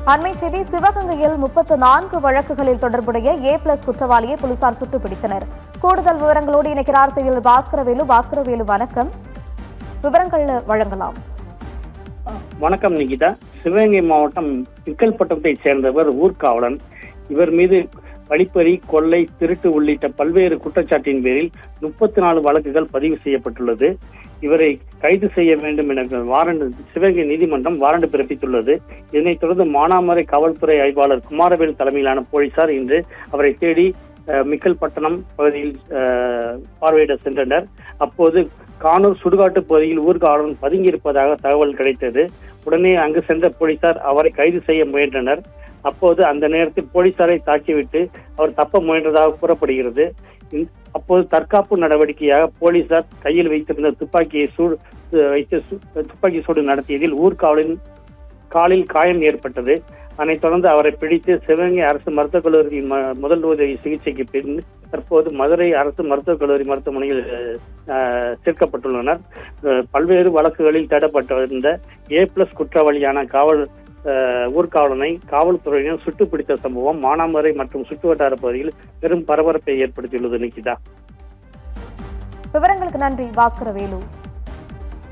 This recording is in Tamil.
அண்மை செய்தி சிவகங்கையில் 34 வழக்குகளில் தொடர்புடைய A+ குற்றவாளியை போலீசார் சுட்டுப் பிடித்தனர். கூடுதல் விவரங்களோடு இணைக்கிறார் செய்தியாளர் பாஸ்கரவேலு. பாஸ்கரவேலு, வணக்கம். விவரங்கள் வழங்கலாம். வணக்கம் நிகிதா. சிவகங்கை மாவட்டம் விக்கல்பட்டத்தை சேர்ந்தவர் ஊர்காவலன். இவர் மீது வழிப்பறி, கொள்ளை, திருட்டு உள்ளிட்ட பல்வேறு குற்றச்சாட்டின் பேரில் 34 வழக்குகள் பதிவு செய்யப்பட்டுள்ளது. இவரை கைது செய்ய வேண்டும் என சிவகங்கை நீதிமன்றம் வாரண்ட் பிறப்பித்துள்ளது. இதனைத் தொடர்ந்து மானாமரை காவல்துறை ஆய்வாளர் குமாரவேல் தலைமையிலான போலீசார் இன்று அவரை தேடி மிக்கல்பட்டணம் பகுதியில் பார்வையிட சென்றனர். அப்போது கானூர் சுடுகாட்டு பகுதியில் ஊர்காவலன் பதுங்கியிருப்பதாக தகவல் கிடைத்தது. உடனே அங்கு சென்ற போலீசார் அவரை கைது செய்ய முயன்றனர். அப்போது அந்த நேரத்தில் போலீசாரை தாக்கிவிட்டு அவர் தப்ப முயன்றதாக கூறப்படுகிறது. அப்போது தற்காப்பு நடவடிக்கையாக போலீசார் கையில் வைத்திருந்த துப்பாக்கி சூடு நடத்தியதில் ஊர்காவலின் காலில் காயம் ஏற்பட்டது. அதனைத் தொடர்ந்து அவரை பிடித்து சிவகங்கை அரசு மருத்துவக் கல்லூரியில் முதல் உதவி சிகிச்சைக்கு பின் தற்போது மதுரை அரசு மருத்துவக் கல்லூரி மருத்துவமனையில் சேர்க்கப்பட்டுள்ளனர். பல்வேறு வழக்குகளில் தேடப்பட்டிருந்த A+ குற்றவாளியான ஊர்காவலனை காவல்துறையினர் சுட்டுப்பிடித்த சம்பவம் மானாமரை மற்றும் சுற்றுவட்டார பகுதியில் பெரும் பரபரப்பை ஏற்படுத்தியுள்ளது. நிகிதா, விவரங்களுக்கு நன்றி பாஸ்கரவேலு.